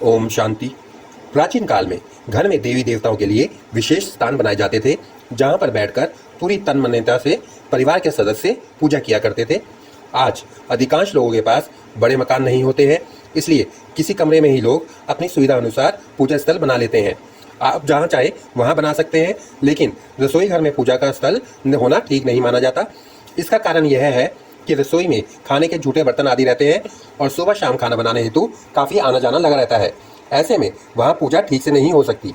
ओम शांति। प्राचीन काल में घर में देवी देवताओं के लिए विशेष स्थान बनाए जाते थे, जहां पर बैठकर पूरी तन्मयता से परिवार के सदस्य पूजा किया करते थे। आज अधिकांश लोगों के पास बड़े मकान नहीं होते हैं, इसलिए किसी कमरे में ही लोग अपनी सुविधा अनुसार पूजा स्थल बना लेते हैं। आप जहां चाहे वहां बना सकते हैं, लेकिन रसोई घर में पूजा का स्थल होना ठीक नहीं माना जाता। इसका कारण यह है कि रसोई में खाने के जूठे बर्तन आदि रहते हैं और सुबह शाम खाना बनाने हेतु काफ़ी आना जाना लगा रहता है। ऐसे में वहाँ पूजा ठीक से नहीं हो सकती।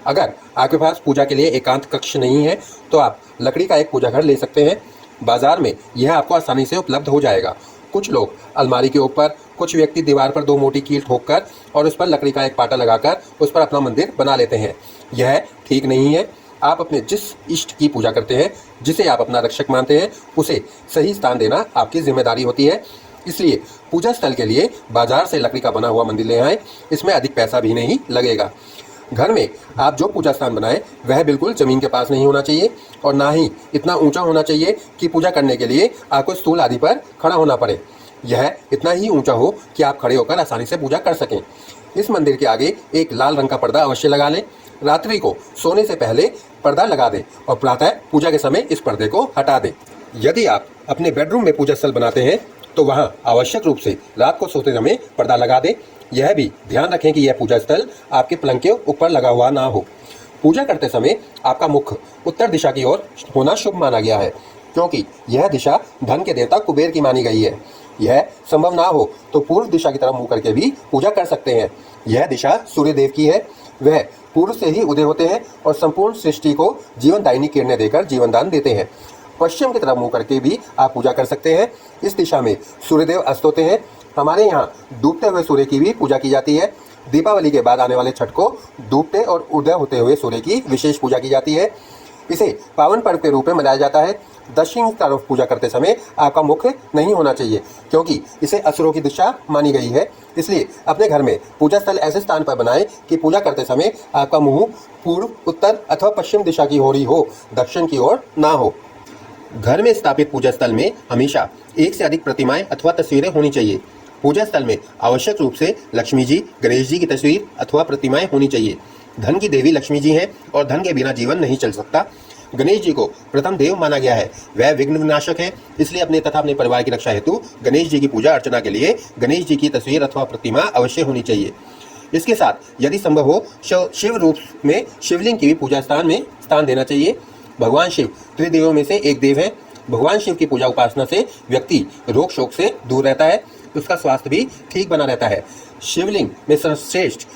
अगर आपके पास पूजा के लिए एकांत कक्ष नहीं है तो आप लकड़ी का एक पूजा घर ले सकते हैं। बाजार में यह आपको आसानी से उपलब्ध हो जाएगा। कुछ लोग अलमारी के ऊपर, कुछ व्यक्ति दीवार पर 2 मोटी कील ठोककर और उस पर लकड़ी का एक पाटा लगाकर उस पर अपना मंदिर बना लेते हैं। यह ठीक नहीं है। आप अपने जिस इष्ट की पूजा करते हैं, जिसे आप अपना रक्षक मानते हैं, उसे सही स्थान देना आपकी जिम्मेदारी होती है। इसलिए पूजा स्थल के लिए बाजार से लकड़ी का बना हुआ मंदिर ले आएं। इसमें अधिक पैसा भी नहीं लगेगा। घर में आप जो पूजा स्थान बनाएं वह बिल्कुल जमीन के पास नहीं होना चाहिए और ना ही इतना ऊंचा होना चाहिए कि पूजा करने के लिए आपको स्टूल आदि पर खड़ा होना पड़े। यह इतना ही ऊंचा हो कि आप खड़े होकर आसानी से पूजा कर सकें। इस मंदिर के आगे एक लाल रंग का पर्दा अवश्य लगा लें। रात्रि को सोने से पहले पर्दा लगा दें और प्रातः पूजा के समय इस पर्दे को हटा दें। यदि आप अपने बेडरूम में पूजा स्थल बनाते हैं तो वहां आवश्यक रूप से रात को सोते समय पर्दा लगा दें। यह भी ध्यान रखें कि यह पूजा स्थल आपके पलंग के ऊपर लगा हुआ ना हो। पूजा करते समय आपका मुख उत्तर दिशा की ओर होना शुभ माना गया है, क्योंकि यह दिशा धन के देवता कुबेर की मानी गई है। यह संभव ना हो तो पूर्व दिशा की तरफ मुंह करके भी पूजा कर सकते हैं। यह दिशा सूर्य देव की है। वह पूर्व से ही उदय होते हैं और संपूर्ण सृष्टि को जीवनदायिनी किरणें देकर जीवन दान देते हैं। पश्चिम की तरफ मुंह करके भी आप पूजा कर सकते हैं। इस दिशा में सूर्यदेव अस्त होते हैं। हमारे यहाँ डूबते हुए सूर्य की भी पूजा की जाती है। दीपावली के बाद आने वाले छठ को डूबते और उदय होते हुए सूर्य की विशेष पूजा की जाती है। इसे पावन पर्व के रूप में मनाया जाता है। दक्षिण की तरफ पूजा करते समय आपका मुख नहीं होना चाहिए, क्योंकि इसे असुरों की दिशा मानी गई है। इसलिए अपने घर में पूजा स्थल ऐसे स्थान पर बनाएं कि पूजा करते समय आपका मुंह पूर्व, उत्तर अथवा पश्चिम दिशा की ओर ही हो, दक्षिण की ओर ना हो। घर में स्थापित पूजा स्थल में हमेशा एक से अधिक प्रतिमाएं अथवा तस्वीरें होनी चाहिए। पूजा स्थल में आवश्यक रूप से लक्ष्मी जी, गणेश जी की तस्वीर अथवा प्रतिमाएं होनी चाहिए। धन की देवी लक्ष्मी जी हैं और धन के बिना जीवन नहीं चल सकता। गणेश जी को प्रथम देव माना गया है। वह विघ्न विनाशक है, इसलिए अपने तथा अपने परिवार की रक्षा हेतु गणेश जी की पूजा अर्चना के लिए गणेश जी की तस्वीर अथवा प्रतिमा अवश्य होनी चाहिए। इसके साथ यदि संभव हो शिव रूप में शिवलिंग की भी पूजा स्थान में स्थान देना चाहिए। भगवान शिव त्रिदेवों में से एक देव है। भगवान शिव की पूजा उपासना से व्यक्ति रोग शोक से दूर रहता है, उसका स्वास्थ्य भी ठीक बना रहता है। शिवलिंग में सर्वश्रेष्ठ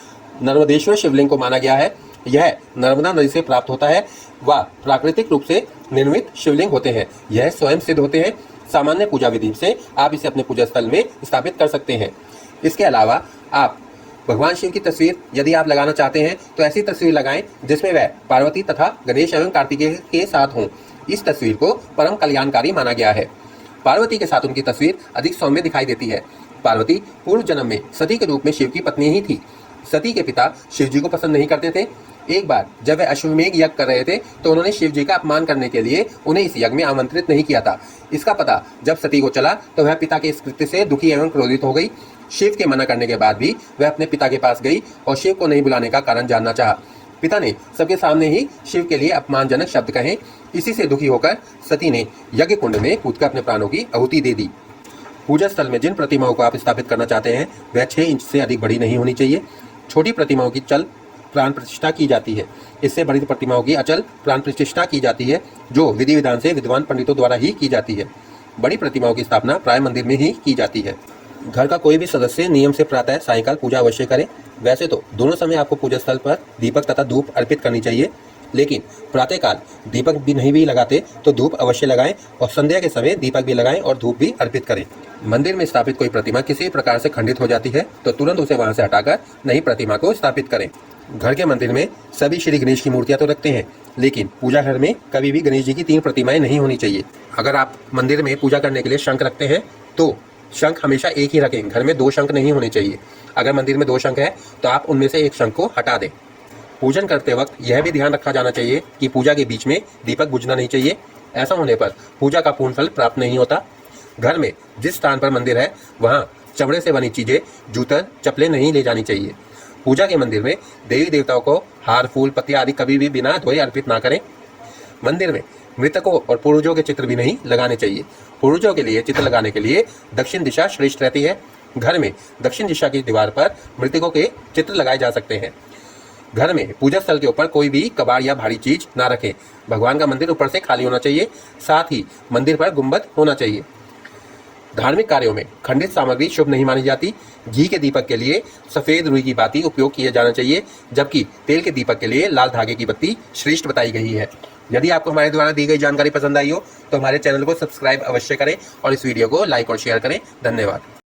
नर्मदेश्वर शिवलिंग को माना गया है। यह नर्मदा नदी से प्राप्त होता है व प्राकृतिक रूप से निर्मित शिवलिंग होते हैं। यह स्वयं सिद्ध होते हैं। सामान्य पूजा विधि से आप इसे अपने पूजा स्थल में स्थापित कर सकते हैं। इसके अलावा आप भगवान शिव की तस्वीर यदि आप लगाना चाहते हैं तो ऐसी तस्वीर लगाएं जिसमें वह पार्वती तथा गणेश एवं कार्तिकेय के साथ हों। इस तस्वीर को परम कल्याणकारी माना गया है। पार्वती के साथ उनकी तस्वीर अधिक सौम्य दिखाई देती है। पार्वती पूर्व जन्म में सती के रूप में शिव की पत्नी ही थी। सती के पिता शिव जी को पसंद नहीं करते थे। एक बार जब वे अश्वमेघ यज्ञ कर रहे थे तो उन्होंने शिव जी का अपमान करने के लिए उन्हें इस यज्ञ में आमंत्रित नहीं किया था। इसका पता जब सती को चला तो वह पिता के इस कृत्य से दुखी एवं क्रोधित हो गई। शिव के मना करने के बाद भी वह अपने पिता के पास गई और शिव को नहीं बुलाने का कारण जानना चाहा। पिता ने सबके सामने ही शिव के लिए अपमानजनक शब्द कहे। इसी से दुखी होकर सती ने यज्ञ कुंड में कूदकर अपने प्राणों की आहुति दे दी। पूजा स्थल में जिन प्रतिमाओं को आप स्थापित करना चाहते हैं वह 6 इंच से अधिक बड़ी नहीं होनी चाहिए। छोटी प्रतिमाओं की चल प्राण प्रतिष्ठा की जाती है। इससे बड़ी प्रतिमाओं की अचल प्राण प्रतिष्ठा की जाती है, जो विधि विधान से विद्वान पंडितों द्वारा ही की जाती है। बड़ी प्रतिमाओं की स्थापना प्राय मंदिर में ही की जाती है। घर का कोई भी सदस्य नियम से प्रातः सायंकाल पूजा अवश्य करे। वैसे तो दोनों समय आपको पूजा स्थल पर दीपक तथा धूप अर्पित करनी चाहिए, लेकिन प्रातःकाल दीपक भी नहीं भी लगाते तो धूप अवश्य लगाएं और संध्या के समय दीपक भी लगाएं और धूप भी अर्पित करें। मंदिर में स्थापित कोई प्रतिमा किसी प्रकार से खंडित हो जाती है तो तुरंत उसे वहां से हटाकर नई प्रतिमा को स्थापित करें। घर के मंदिर में सभी श्री गणेश की मूर्तियां तो रखते हैं, लेकिन पूजा घर में कभी भी गणेश जी की 3 प्रतिमाएं नहीं होनी चाहिए। अगर आप मंदिर में पूजा करने के लिए शंख रखते हैं तो शंख हमेशा एक ही रखें। घर में 2 शंख नहीं होने चाहिए। अगर मंदिर में 2 शंख है तो आप उनमें से एक शंख को हटा दें। पूजन करते वक्त यह भी ध्यान रखा जाना चाहिए कि पूजा के बीच में दीपक बुझना नहीं चाहिए। ऐसा होने पर पूजा का पूर्ण फल प्राप्त नहीं होता। घर में जिस स्थान पर मंदिर है वहाँ चमड़े से बनी चीजें, जूते, चप्पलें नहीं ले जानी चाहिए। पूजा के मंदिर में देवी देवताओं को हार, फूल, पत्तियां आदि कभी भी बिना धोए अर्पित ना करें। मंदिर में मृतकों और पूर्वजों के चित्र भी नहीं लगाने चाहिए। पूर्वजों के लिए चित्र लगाने के लिए दक्षिण दिशा श्रेष्ठ रहती है। घर में दक्षिण दिशा की दीवार पर मृतकों के चित्र लगाए जा सकते हैं। घर में पूजा स्थल के ऊपर कोई भी कबाड़ या भारी चीज ना रखें। भगवान का मंदिर ऊपर से खाली होना चाहिए। साथ ही मंदिर पर गुंबद होना चाहिए। धार्मिक कार्यों में खंडित सामग्री शुभ नहीं मानी जाती। घी के दीपक के लिए सफेद रुई की बाती उपयोग किया जाना चाहिए, जबकि तेल के दीपक के लिए लाल धागे की बत्ती श्रेष्ठ बताई गई है। यदि आपको हमारे द्वारा दी गई जानकारी पसंद आई हो तो हमारे चैनल को सब्सक्राइब अवश्य करें और इस वीडियो को लाइक और शेयर करें। धन्यवाद।